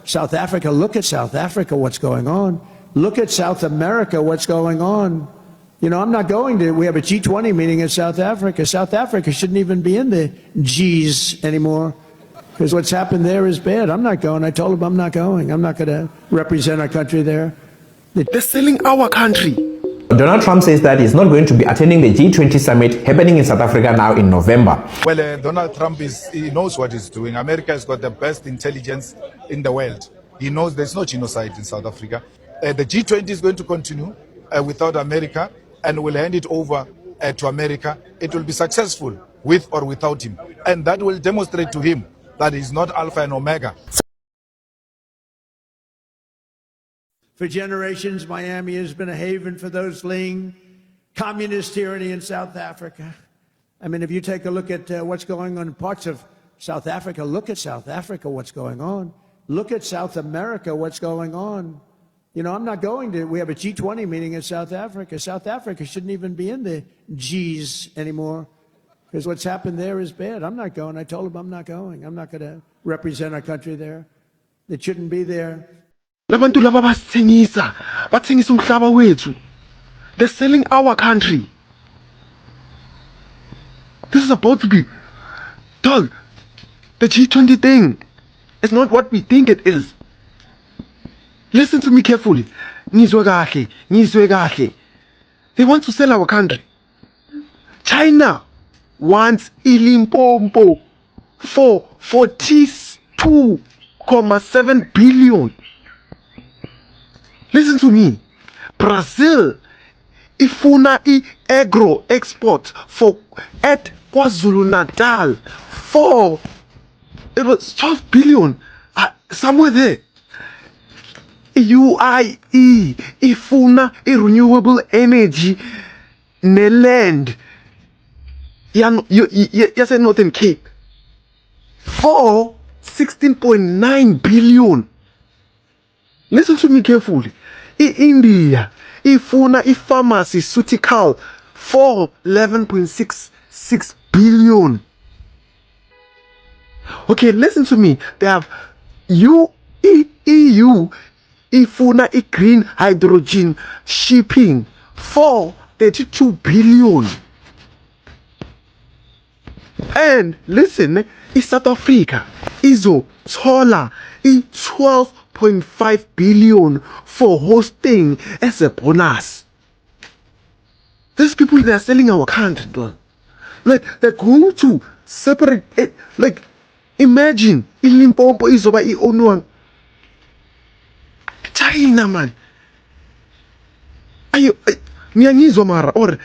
South Africa. Look at South Africa, what's going on. Look at South America, what's going on. You know, I'm not going to, we have a G20 meeting in South Africa. South Africa shouldn't even be in the Gs anymore because what's happened there is bad. I'm not going. I told them I'm not going. I'm not going to represent our country there. They're selling our country. Donald Trump says that he's not going to be attending the G20 summit happening in South Africa now in November. Well, Donald Trump he knows what he's doing. America has got the best intelligence in the world. He knows there's no genocide in South Africa. The G20 is going to continue without America and will hand it over to America. It will be successful with or without him. And that will demonstrate to him that he's not Alpha and Omega. For generations, Miami has been a haven for those fleeing communist tyranny in South Africa. I mean, if you take a look at what's going on in parts of South Africa, look at South Africa, what's going on. Look at South America, what's going on. You know, I'm not going to, we have a G20 meeting in South Africa. South Africa shouldn't even be in the Gs anymore because what's happened there is bad. I'm not going. I told them I'm not going. I'm not going to represent our country there. It shouldn't be there. Labantu laba basithengisa umhlaba wethu. They're selling our country. This is about to be, dog, the G20 thing is not what we think it is. Listen to me carefully. Ngizwe kahle. They want to sell our country. China wants iLimpopo for 42.7 billion. Listen to me. Brazil ifuna agro export for at KwaZulu-Natal for it was 12 billion somewhere there. UIE ifuna renewable energy neland yase Northern Cape for 16.9 billion. Listen to me carefully. India ifuna pharmaceutical for 11.66 billion. Okay, listen to me. They have EU ifuna green hydrogen shipping for 32 billion. And listen, South Africa izothola 12.5 billion for hosting as a bonus. These people, they are selling our country, bro. Like, they're going to separate it. Like, imagine iLimpopo izoba i-ownwa China, man. Ngiyangizwa mara, or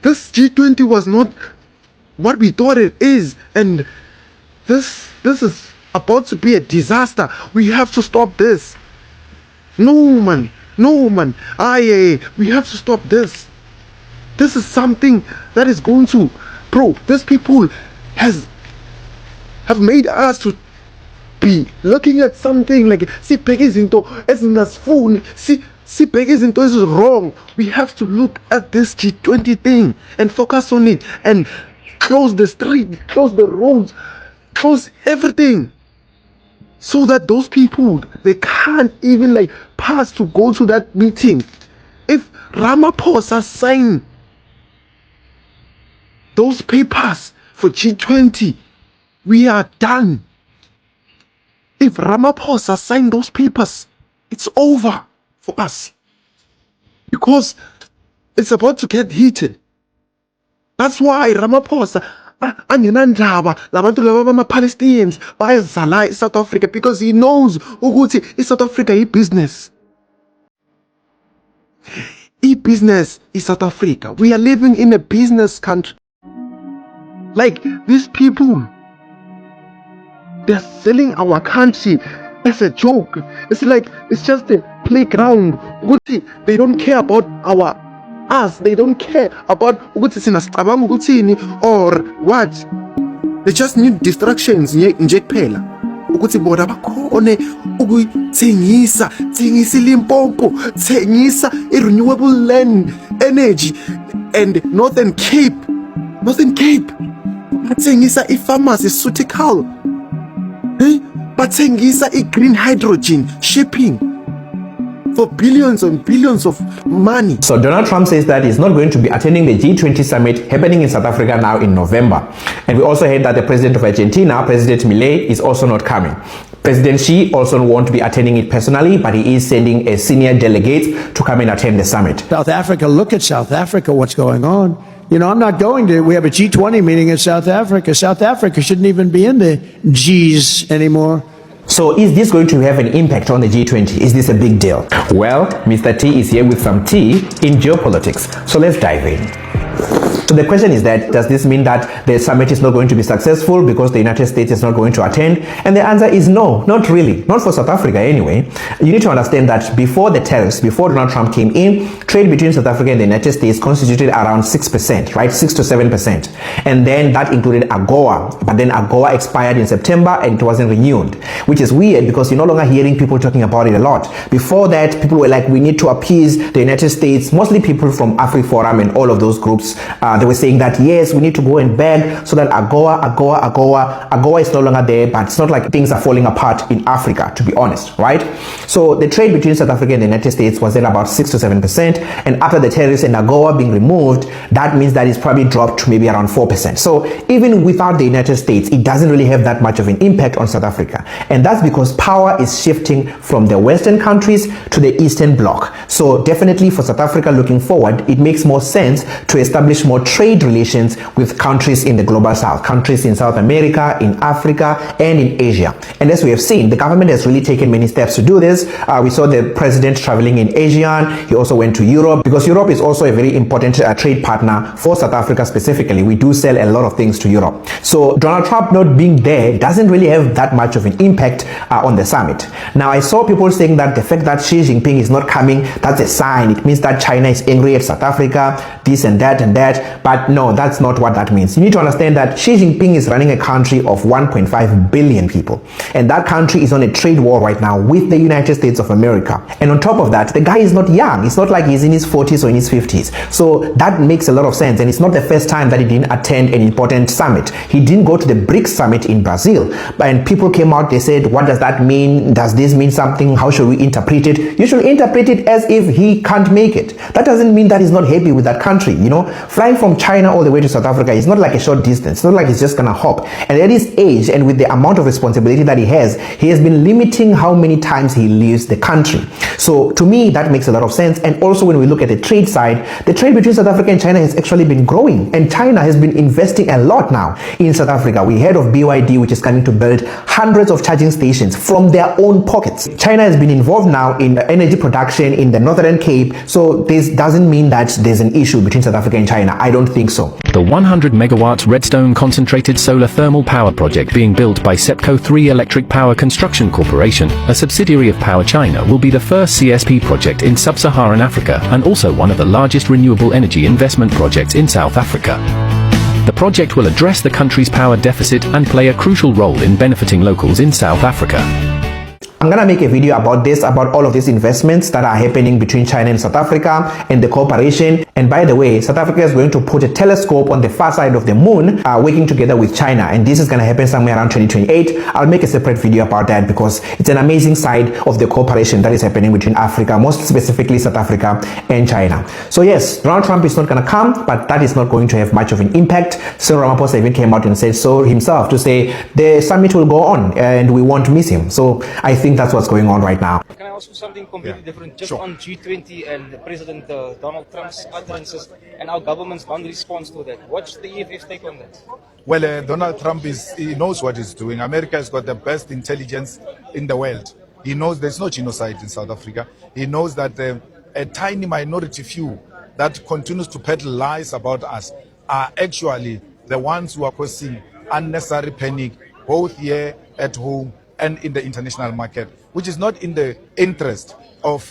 this G20 was not what we thought it is, and this is about to be a disaster. We have to stop this. No man. We have to stop this. This is something that is going to, bro, these people have made us to be looking at something like sibheke izinto ezingasifuni, sibheke izinto is wrong. We have to look at this G20 thing and focus on it and close the street, close the roads, close everything, so that those people, they can't even like pass to go to that meeting. If Ramaphosa sign those papers for G20, we are done. If Ramaphosa sign those papers, it's over for us, because it's about to get heated. That's why Ramaphosa angenandaba labantu laba bama-Palestinians bayazala South Africa, because he knows ukuthi South Africa business. Business is South Africa. We are living in a business country. Like, these people, they're selling our country as a joke. It's like, it's just a playground. They don't care about us. They don't care about or what. They just need distractions nje kuphela ukuthi bona bakhone ukuthengisa iLimpopo, thengisa renewable land energy and Northern Cape bathengisa pharmaceutical. bathengisa green hydrogen shipping for billions and billions of money. So Donald Trump says that he's not going to be attending the G20 summit happening in South Africa now in November. And we also heard that the president of Argentina, President Milei, is also not coming. President Xi also won't be attending it personally, but he is sending a senior delegate to come and attend the summit. South Africa, look at South Africa, what's going on. You know, I'm not going to, we have a G20 meeting in South Africa. South Africa shouldn't even be in the Gs anymore. So is this going to have an impact on the G20? Is this a big deal? Well, Mr. T is here with some tea in geopolitics. So let's dive in. So the question is that, does this mean that the summit is not going to be successful because the United States is not going to attend? And the answer is no, not really. Not for South Africa anyway. You need to understand that before the tariffs, before Donald Trump came in, trade between South Africa and the United States constituted around 6%, right? 6 to 7%. And then that included AGOA. But then AGOA expired in September and it wasn't renewed, which is weird because you're no longer hearing people talking about it a lot. Before that, people were like, we need to appease the United States, mostly people from AfriForum and all of those groups. They were saying that, yes, we need to go and beg so that AGOA is no longer there, but it's not like things are falling apart in Africa, to be honest, right? So the trade between South Africa and the United States was at about 6 to 7%. And after the tariffs and AGOA being removed, that means that it's probably dropped to maybe around 4%. So even without the United States, it doesn't really have that much of an impact on South Africa. And that's because power is shifting from the Western countries to the Eastern Bloc. So definitely for South Africa looking forward, it makes more sense to establish more trade relations with countries in the global south, countries in South America, in Africa, and in Asia. And as we have seen, the government has really taken many steps to do this. We saw the president traveling in ASEAN. He also went to Europe because Europe is also a very important trade partner for South Africa specifically. We do sell a lot of things to Europe. So Donald Trump not being there doesn't really have that much of an impact on the summit. Now, I saw people saying that the fact that Xi Jinping is not coming, that's a sign. It means that China is angry at South Africa, this and that and that. But no, that's not what that means. You need to understand that Xi Jinping is running a country of 1.5 billion people. And that country is on a trade war right now with the United States of America. And on top of that, the guy is not young. It's not like he's in his 40s or in his 50s. So that makes a lot of sense. And it's not the first time that he didn't attend an important summit. He didn't go to the BRICS summit in Brazil. And people came out, they said, what does that mean? Does this mean something? How should we interpret it? You should interpret it as if he can't make it. That doesn't mean that he's not happy with that country. You know, flying from China all the way to South Africa is not like a short distance. It's not like he's just gonna hop. And at his age and with the amount of responsibility that he has been limiting how many times he leaves the country. So to me, that makes a lot of sense. And also when we look at the trade side, the trade between South Africa and China has actually been growing. And China has been investing a lot now in South Africa. We heard of BYD, which is coming to build hundreds of charging stations from their own pockets. China has been involved now in energy production in the Northern Cape. So this doesn't mean that there's an issue between South Africa and China. I don't think so. The 100 megawatt Redstone concentrated solar thermal power project being built by SEPCO 3 Electric Power Construction Corporation, a subsidiary of Power China, will be the first CSP project in sub-Saharan Africa and also one of the largest renewable energy investment projects in South Africa. The project will address the country's power deficit and play a crucial role in benefiting locals in South Africa. I'm gonna make a video about this, about all of these investments that are happening between China and South Africa and the cooperation. And by the way, South Africa is going to put a telescope on the far side of the moon, working together with China. And this is gonna happen somewhere around 2028. I'll make a separate video about that because it's an amazing side of the cooperation that is happening between Africa, most specifically South Africa and China. So yes, Donald Trump is not gonna come, but that is not going to have much of an impact. Cyril Ramaphosa even came out and said so himself to say the summit will go on and we won't miss him. So I think that's what's going on right now. Can I ask you something completely different? Just on G20 and President Donald Trump's utterances and our government's non-response to that. What's the EFF's take on that? Well, Donald Trump he knows what he's doing. America has got the best intelligence in the world. He knows there's no genocide in South Africa. He knows that a tiny minority few that continues to peddle lies about us are actually the ones who are causing unnecessary panic, both here at home and in the international market, which is not in the interest of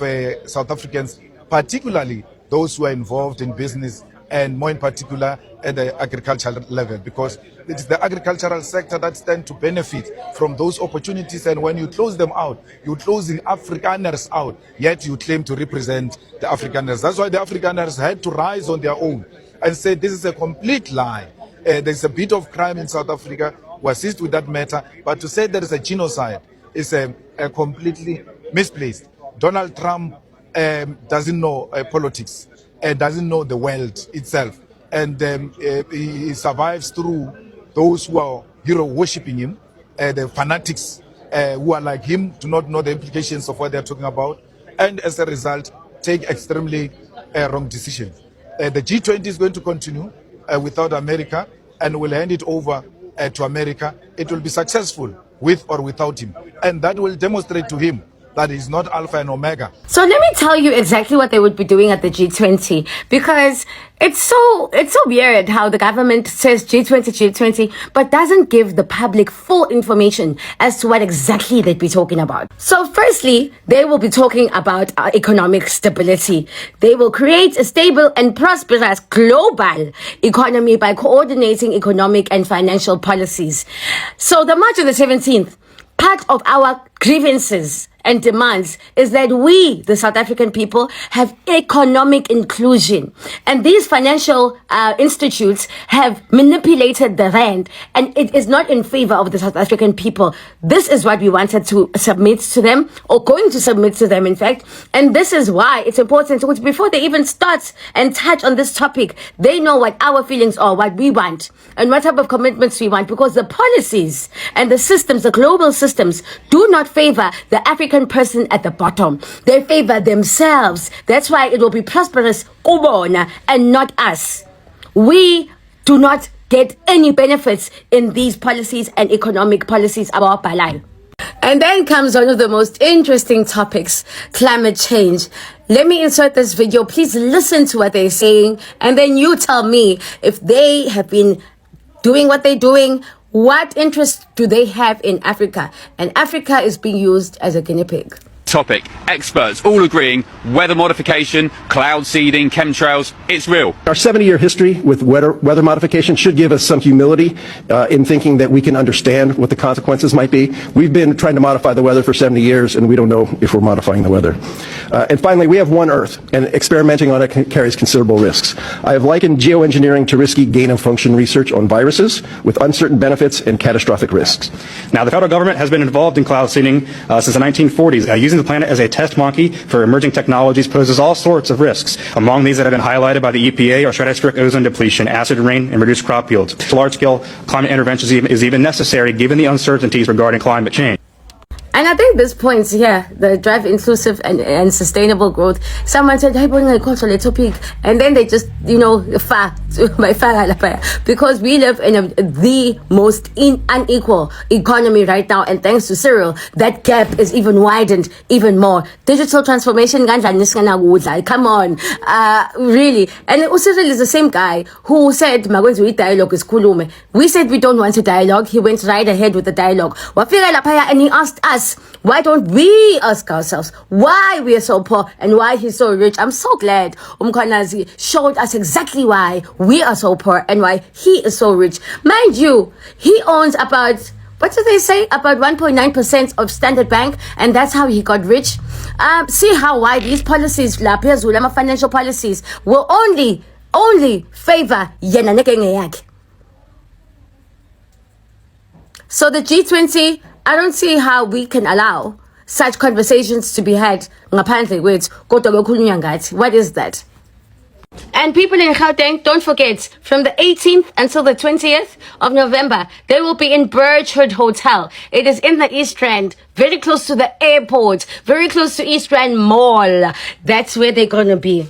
South Africans, particularly those who are involved in business and more in particular at the agricultural level, because it is the agricultural sector that stands to benefit from those opportunities. And when you close them out, you're closing Afrikaners out, yet you claim to represent the Afrikaners. That's why the Afrikaners had to rise on their own and say this is a complete lie. There's a bit of crime in South Africa. We assist with that matter, but to say there is a genocide is completely misplaced. Donald Trump doesn't know politics, doesn't know the world itself, and he survives through those who are hero worshipping him, the fanatics who are like him, do not know the implications of what they're talking about, and as a result, take extremely wrong decisions. The G20 is going to continue without America, and will hand it over to America. It will be successful with or without him, and that will demonstrate to him that he's not Alpha and Omega. So let me tell you exactly what they would be doing at the G20, because it's so weird how the government says G20, but doesn't give the public full information as to what exactly they'd be talking about. So firstly, they will be talking about economic stability. They will create a stable and prosperous global economy by coordinating economic and financial policies. So the March of the 17th, part of our grievances and demands is that we, the South African people, have economic inclusion. And these financial institutes have manipulated the rand, and it is not in favor of the South African people. This is what we wanted to submit to them, or going to submit to them, in fact. And this is why it's important, before they even start and touch on this topic, they know what our feelings are, what we want, and what type of commitments we want, because the policies and the systems, the global systems, do not favor the African person at the bottom. They favor themselves. That's why it will be prosperous Ubona and not us. We do not get any benefits in these policies and economic policies about Balai. And then comes one of the most interesting topics, climate change. Let me insert this video. Please listen to what they're saying, and then you tell me if they have been doing what they're doing. What interest do they have in Africa? And Africa is being used as a guinea pig. Topic. Experts all agreeing weather modification, cloud seeding, chemtrails, it's real. Our 70-year history with weather modification should give us some humility in thinking that we can understand what the consequences might be. We've been trying to modify the weather for 70 years, and we don't know if we're modifying the weather. And finally, we have one Earth, and experimenting on it carries considerable risks. I have likened geoengineering to risky gain-of-function research on viruses with uncertain benefits and catastrophic risks. Now, the federal government has been involved in cloud seeding since the 1940s. Using the planet as a test monkey for emerging technologies poses all sorts of risks. Among these that have been highlighted by the EPA are stratospheric ozone depletion, acid rain, and reduced crop yields. Large-scale climate interventions is even necessary given the uncertainties regarding climate change. And I think this point here, the drive inclusive and sustainable growth, someone said, hey, topic, and then they just, because we live in the most unequal economy right now, and thanks to Cyril, that gap is even widened even more. Digital transformation, come on, really. And Cyril is the same guy who said, dialogue is kulume. We said we don't want to dialogue. He went right ahead with the dialogue. And he asked us, why don't we ask ourselves why we are so poor and why he's so rich? I'm so glad Umkhanazi showed us exactly why we are so poor and why he is so rich. Mind you, he owns about, what do they say, about 1.9% of Standard Bank, and that's how he got rich. See how why these policies, financial policies, will only favor yena nekenge yakhe. So the G20, I don't see how we can allow such conversations to be had. What is that? And people in Gauteng, don't forget, from the 18th until the 20th of November, they will be in Birchwood Hotel. It is in the East Rand, very close to the airport, very close to East Rand Mall. That's where they're going to be.